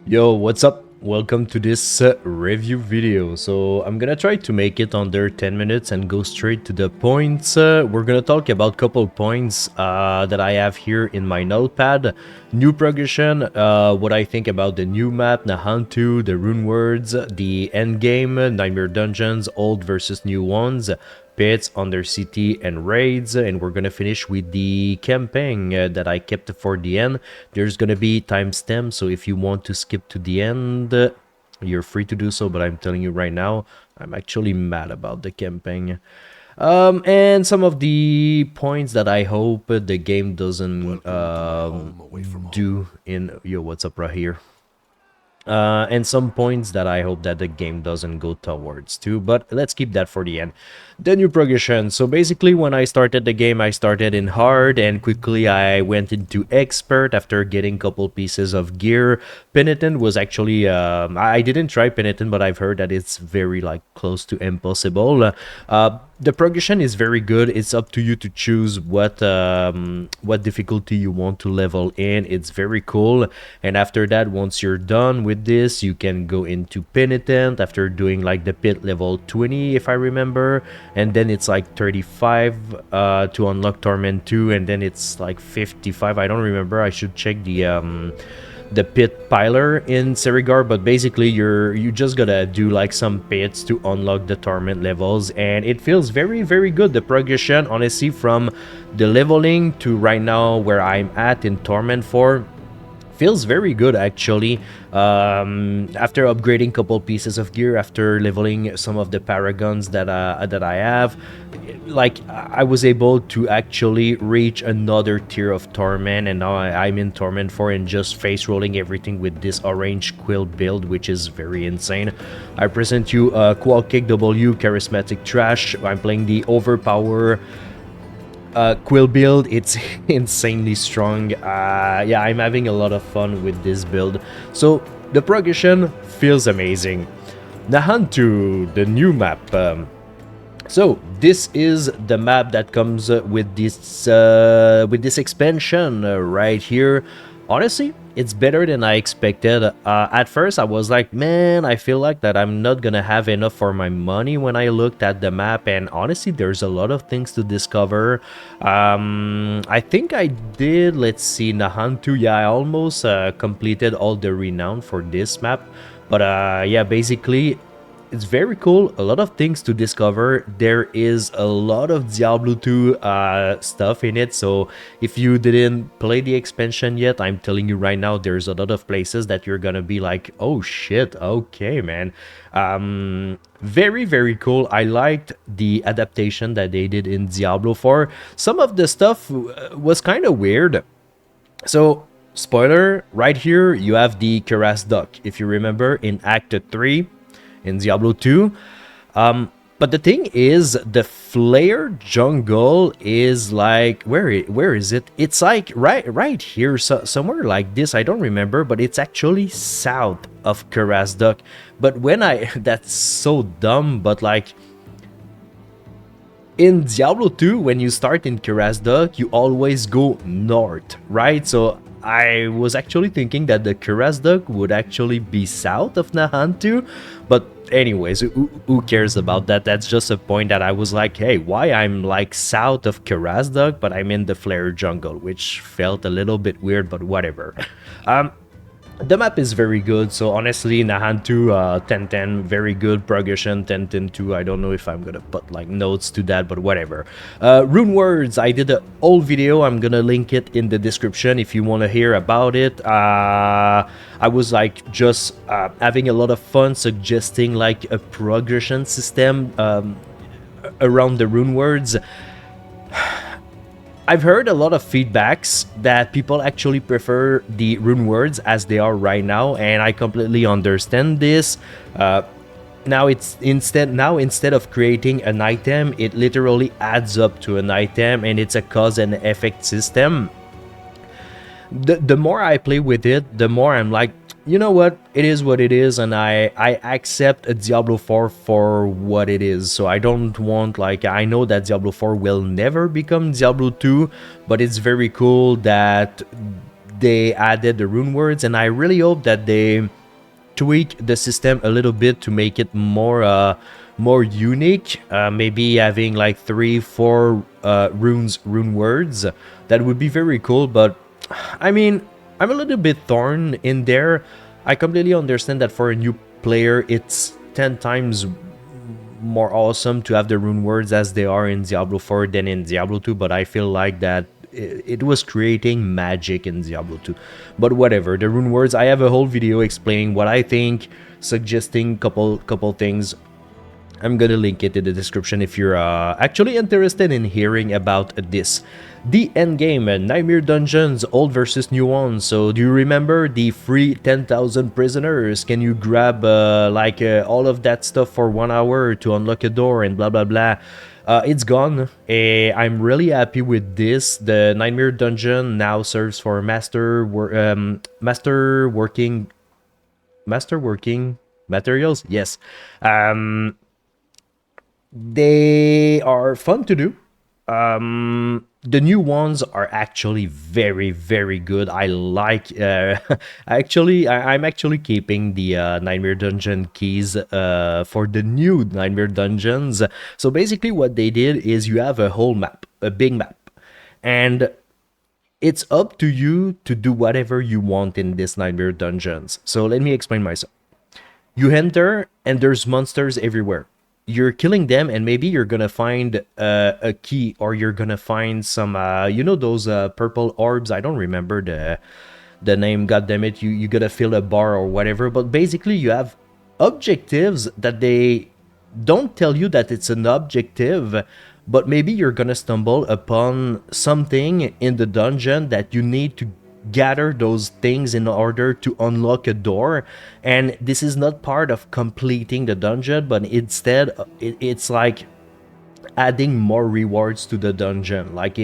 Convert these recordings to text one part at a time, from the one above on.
Yo, what's up? Welcome to this review video. So I'm gonna try to make it under 10 minutes and go straight to the points. We're gonna talk about couple points that I have here in my notepad. New progression, what I think about the new map, Nahantu, the runewords, the endgame, Nightmare Dungeons, old versus new ones, pits, Undercity, and raids, and we're gonna finish with the campaign that I kept for the end. There's gonna be timestamps, so if you want to skip to the end, you're free to do so, but I'm telling you right now, I'm actually mad about the campaign. And some of the points that I hope the game doesn't do in... Yo, what's up right here? And some points that I hope that the game doesn't go towards too, but let's keep that for the end. The new progression. So basically when I started the game, I started in hard and quickly I went into expert after getting couple pieces of gear. Penitent was actually, I didn't try Penitent, but I've heard that it's very like close to impossible. The progression is very good. It's up to you to choose what difficulty you want to level in. It's very cool. And after that, once you're done with this, you can go into Penitent after doing like the pit level 20, if I remember. And then it's like 35 to unlock Torment 2, and then it's like 55. I don't remember. I should check the pit piler in Serigar, but basically you just gotta do like some pits to unlock the torment levels, and it feels very good. The progression, honestly, from the leveling to right now where I'm at in Torment 4 feels very good actually. After upgrading couple pieces of gear, after leveling some of the paragons that I have, like I was able to actually reach another tier of torment, and now I'm in Torment 4 and just face rolling everything with this orange quill build, which is very insane. I present you Qual Kick W Charismatic Trash. I'm playing the Overpower quill build. It's insanely strong. Yeah, I'm having a lot of fun with this build. So the progression feels amazing. Nahantu, the new map. So this is the map that comes with this expansion right here. Honestly, it's better than I expected. At first, I was like, man, I feel like that I'm not gonna have enough for my money when I looked at the map, and honestly, there's a lot of things to discover. I think I did, let's see, Nahantu. Yeah, I almost completed all the renown for this map. But yeah, basically, it's very cool. A lot of things to discover. There is a lot of Diablo 2 stuff in it. So if you didn't play the expansion yet, I'm telling you right now, there's a lot of places that you're gonna be like, oh shit, okay, man. Very cool. I liked the adaptation that they did in Diablo 4. Some of the stuff was kind of weird. So spoiler, right here you have the Karas duck. If you remember in Act 3 in Diablo 2. But the thing is, the flare jungle is like, where is it? It's like right here, so somewhere like this. I don't remember, but it's actually south of Karasduk. But when I that's so dumb, but like in Diablo 2, when you start in Karasduk, you always go north, right? So I was actually thinking that the Karasduk would actually be south of Nahantu, but anyways, who cares about that? That's just a point that I was like, hey, why I'm like south of Karasduk, but I'm in the Flare jungle, which felt a little bit weird, but whatever. The map is very good, so honestly, Nahantu 10-10, very good progression, 10-10-2. I don't know if I'm gonna put like notes to that, but whatever. Runewords, I did a whole video. I'm gonna link it in the description if you want to hear about it. I was like just having a lot of fun suggesting like a progression system around the runewords. I've heard a lot of feedbacks that people actually prefer the runewords as they are right now, and I completely understand this. Now instead of creating an item, it literally adds up to an item, and it's a cause and effect system. The more I play with it, the more I'm like, you know what, it is what it is, and I accept a Diablo 4 for what it is. So I don't want, like, I know that Diablo 4 will never become Diablo 2, but it's very cool that they added the rune words, and I really hope that they tweak the system a little bit to make it more unique. Maybe having like 3 4 rune words, that would be very cool. But I mean, I'm a little bit torn in there. I completely understand that for a new player it's 10 times more awesome to have the rune words as they are in Diablo 4 than in Diablo 2, but I feel like that it was creating magic in Diablo 2. But whatever, the rune words, I have a whole video explaining what I think, suggesting couple things. I'm gonna link it in the description if you're actually interested in hearing about this. The endgame, Nightmare Dungeons, old versus new ones. So do you remember the free 10,000 prisoners? Can you grab all of that stuff for 1 hour to unlock a door and blah blah blah? It's gone. I'm really happy with this. The Nightmare Dungeon now serves for master working materials. Yes. They are fun to do. The new ones are actually very good. I like I'm actually keeping the Nightmare Dungeon keys for the new Nightmare Dungeons. So basically what they did is you have a whole map, a big map, and it's up to you to do whatever you want in this Nightmare Dungeons. So let me explain myself. You enter and there's monsters everywhere. You're killing them, and maybe you're gonna find a key, or you're gonna find some you know those purple orbs. I don't remember the name, god damn it. You gotta fill a bar or whatever, but basically you have objectives that they don't tell you that it's an objective, but maybe you're gonna stumble upon something in the dungeon that you need to gather those things in order to unlock a door. And this is not part of completing the dungeon, but instead it's like adding more rewards to the dungeon. Like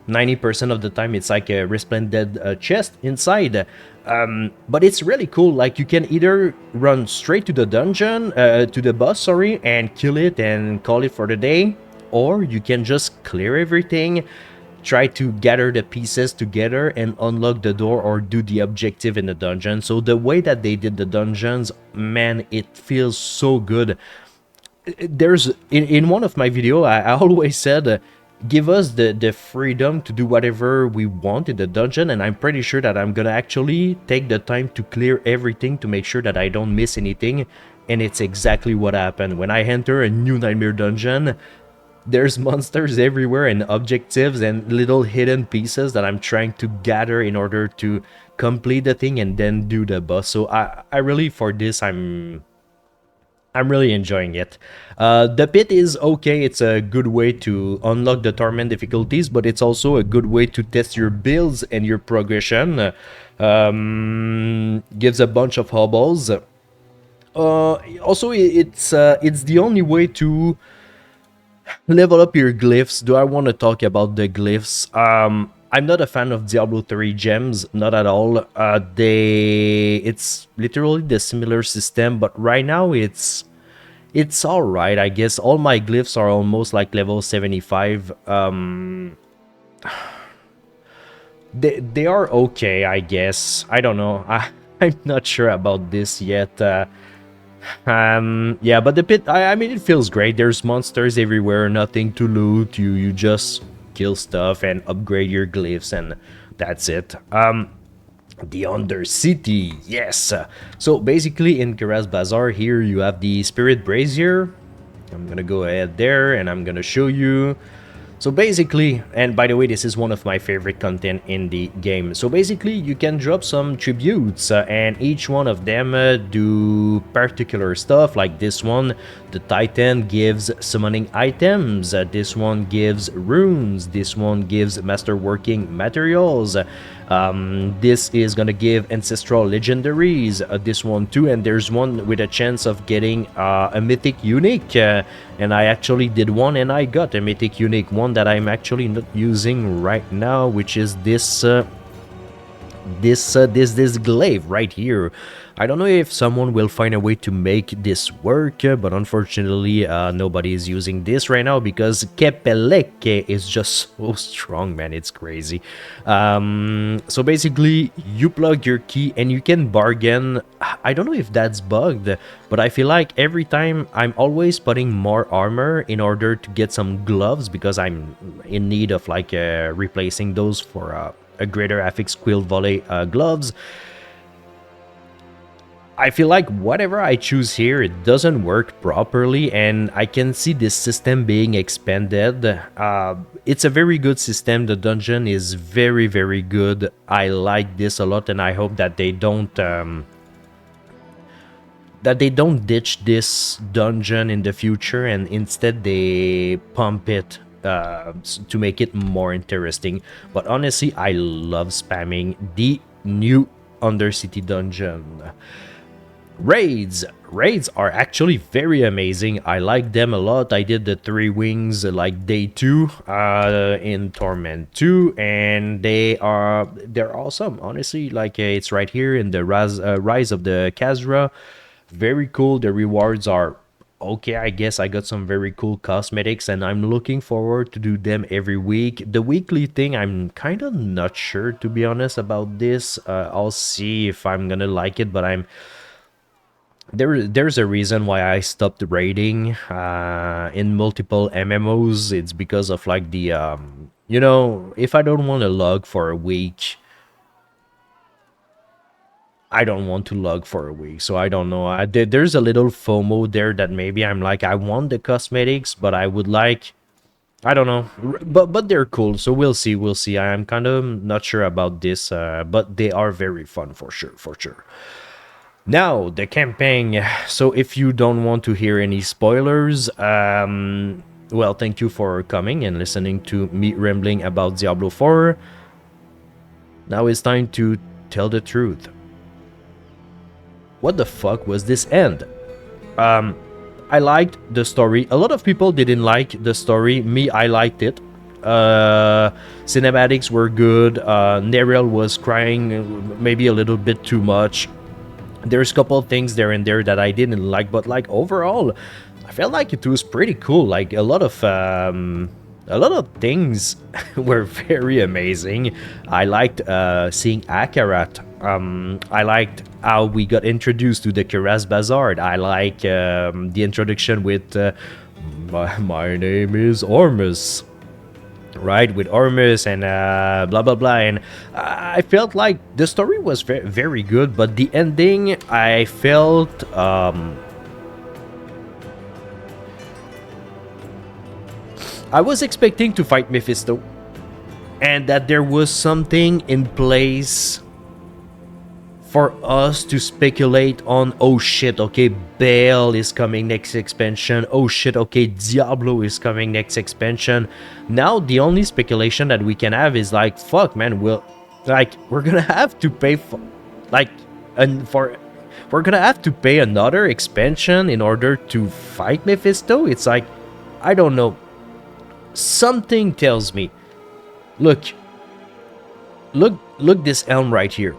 90% of the time it's like a resplendent chest inside. But it's really cool. Like you can either run straight to the dungeon, to the boss, sorry, and kill it and call it for the day, or you can just clear everything, try to gather the pieces together and unlock the door or do the objective in the dungeon. So the way that they did the dungeons, man, it feels so good. There's in one of my video I always said, give us the freedom to do whatever we want in the dungeon, and I'm pretty sure that I'm gonna actually take the time to clear everything to make sure that I don't miss anything. And it's exactly what happened. When I enter a new Nightmare Dungeon, there's monsters everywhere and objectives and little hidden pieces that I'm trying to gather in order to complete the thing and then do the boss. So I really, for this, I'm really enjoying it. The pit is okay. It's a good way to unlock the torment difficulties, but it's also a good way to test your builds and your progression. Gives a bunch of hobbles. Also, it's the only way to level up your glyphs. Do I want to talk about the glyphs? I'm not a fan of Diablo 3 gems, not at all. It's literally the similar system, but right now it's all right, I guess. All my glyphs are almost like level 75. They are okay, I guess. I don't know. I'm not sure about this yet. Yeah, but the pit, I mean, it feels great. There's monsters everywhere, nothing to loot. You just kill stuff and upgrade your glyphs, and that's it. The Undercity, yes. So basically in Karaz Bazaar here you have the Spirit Brazier. I'm gonna go ahead there and I'm gonna show you. So basically, and by the way, this is one of my favorite content in the game. So basically, you can drop some tributes, and each one of them do particular stuff. Like this one, the Titan gives summoning items. This one gives runes. This one gives masterworking materials. This is gonna give ancestral legendaries. This one too, and there's one with a chance of getting a mythic unique. And I actually did one, and I got a mythic unique one that I'm actually not using right now, which is this this glaive right here. I don't know if someone will find a way to make this work, but unfortunately nobody is using this right now because Kepeleke is just so strong, man. It's crazy. So basically you plug your key and you can bargain. I don't know if that's bugged, but I feel like every time I'm always putting more armor in order to get some gloves because I'm in need of like replacing those for a greater affix quill volley gloves. I feel like whatever I choose here, it doesn't work properly, and I can see this system being expanded. It's a very good system. The dungeon is very, very good. I like this a lot, and I hope that they don't ditch this dungeon in the future, and instead they pump it to make it more interesting. But honestly, I love spamming the new Undercity dungeon. Raids are actually very amazing. I like them a lot. I did the 3 wings like day 2 in Torment 2, and they're awesome. Honestly, like it's right here in the Rise of the Khazra. Very cool. The rewards are okay. I guess I got some very cool cosmetics, and I'm looking forward to do them every week. The weekly thing, I'm kind of not sure, to be honest, about this. I'll see if I'm gonna like it, but there's a reason why I stopped raiding in multiple MMOs. It's because of like the if I don't want to log for a week, I don't want to log for a week. So I don't know. There's a little FOMO there that maybe I'm like, I want the cosmetics, but I would like, I don't know. But they're cool. So we'll see. We'll see. I am kind of not sure about this, but they are very fun for sure. For sure. Now, the campaign. So if you don't want to hear any spoilers, well, thank you for coming and listening to me rambling about Diablo 4. Now it's time to tell the truth. What the fuck was this end? I liked the story. A lot of people didn't like the story. Me, I liked it. Cinematics were good. Neriel was crying maybe a little bit too much. There's a couple of things there and there that I didn't like, but like overall, I felt like it was pretty cool. Like a lot of things were very amazing. I liked seeing Akarat. I liked how we got introduced to the Kiraz Bazaar. I like the introduction with my name is Ormus. Right, with Ormus and blah blah blah, and I felt like the story was very good, but the ending I felt I was expecting to fight Mephisto, and that there was something in place for us to speculate on. Oh shit, okay, Baal is coming next expansion. Oh shit, okay, Diablo is coming next expansion. Now the only speculation that we can have is like, fuck man, we're gonna have to pay for we're gonna have to pay another expansion in order to fight Mephisto. It's like, I don't know, something tells me, look this elm right here.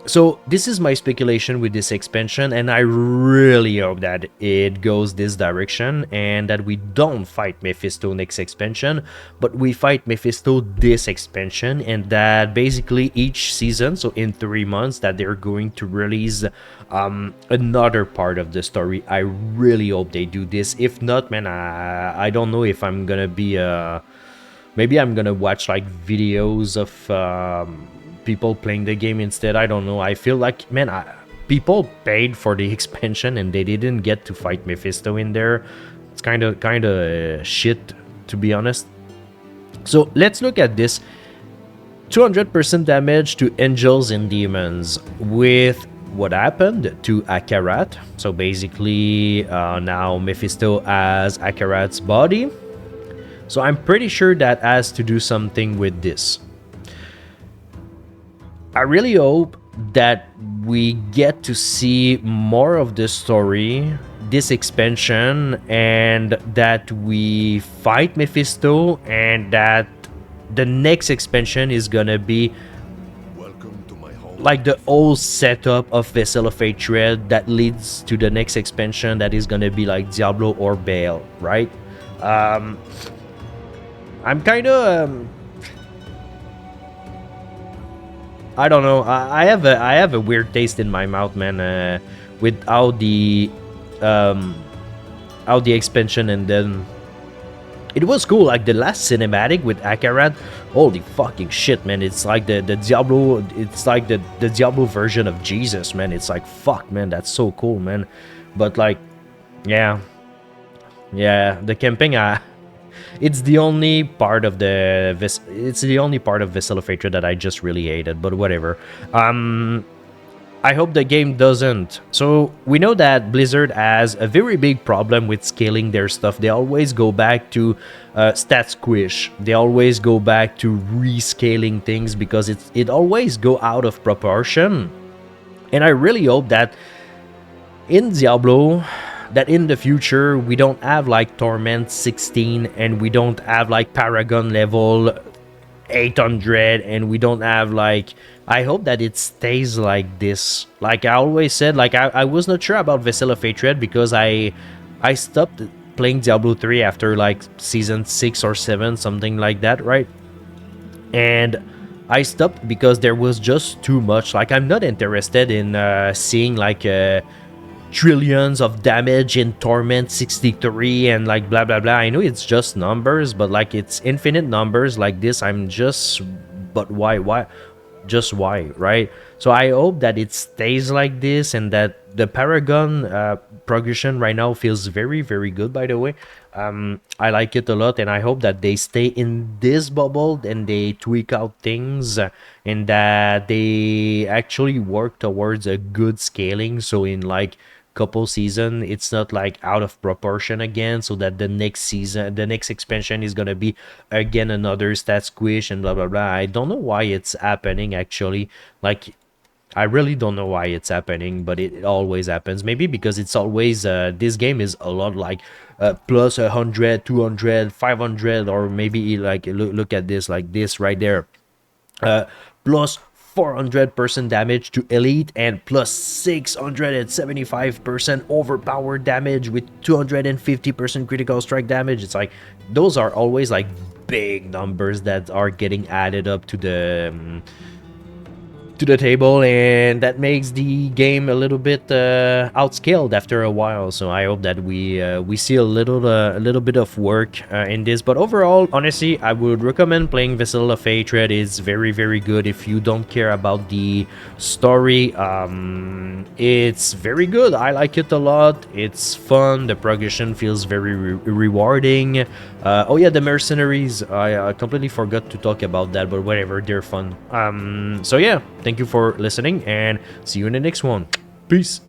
So this is my speculation with this expansion, and I really hope that it goes this direction and that we don't fight Mephisto next expansion, but we fight Mephisto this expansion, and that basically each season, so in 3 months, that they're going to release another part of the story. I really hope they do this. If not, man, I don't know if I'm gonna be maybe I'm gonna watch like videos of people playing the game instead. I don't know. I feel like, man, people paid for the expansion and they didn't get to fight Mephisto in there. It's kind of shit, to be honest. So let's look at this. 200% damage to angels and demons with what happened to Akarat. So basically now Mephisto has Akarat's body. So I'm pretty sure that has to do something with this. I really hope that we get to see more of the story, this expansion, and that we fight Mephisto, and that the next expansion is gonna be Welcome to my home. like the whole setup of Vessel of Hatred that leads to the next expansion that is gonna be like Diablo or Baal, right? Um, I'm kind of I don't know. I have a weird taste in my mouth, man. With um how the expansion and then it was cool. Like the last cinematic with Akarat. Holy fucking shit, man! It's like the Diablo. It's like the Diablo version of Jesus, man. It's like fuck, man. That's so cool, man. But like, yeah, yeah. The camping, it's the only part of it's the only part of Vessel of Hatred that I just really hated. But whatever. I hope the game doesn't. So we know that Blizzard has a very big problem with scaling their stuff. They always go back to stat squish. They always go back to rescaling things because it always go out of proportion. And I really hope that in Diablo, that in the future we don't have like Torment 16 and we don't have like Paragon level 800 and we don't have like I hope that it stays like this. Like I always said, like I was not sure about Vessel of Hatred because I stopped playing Diablo 3 after like season 6 or 7, something like that, right? And I stopped because there was just too much. Like I'm not interested in seeing like trillions of damage in Torment 63 and like blah blah blah. I know it's just numbers, but like it's infinite numbers like this. I'm just, but why? Just why, right? So I hope that it stays like this and that the Paragon progression right now feels very, very good, by the way. I like it a lot and I hope that they stay in this bubble and they tweak out things and that they actually work towards a good scaling. So in like couple season it's not like out of proportion again, so that the next season, the next expansion is gonna be again another stat squish and blah blah blah. I don't know why it's happening actually. Like I really don't know why it's happening, but it always happens. Maybe because it's always this game is a lot like plus 100, 200, 500, or maybe like look at this, like this right there, uh, plus 400% damage to elite and plus 675% overpowered damage with 250% critical strike damage. It's like those are always like big numbers that are getting added up to the table, and that makes the game a little bit outscaled after a while. So I hope that we see a little bit of work in this. But overall, honestly, I would recommend playing Vessel of Hatred. It's very, very good if you don't care about the story. It's very good. I like it a lot. It's fun. The progression feels very rewarding. Oh yeah, the mercenaries. I completely forgot to talk about that, but whatever, they're fun. So yeah, thank you for listening and see you in the next one. Peace.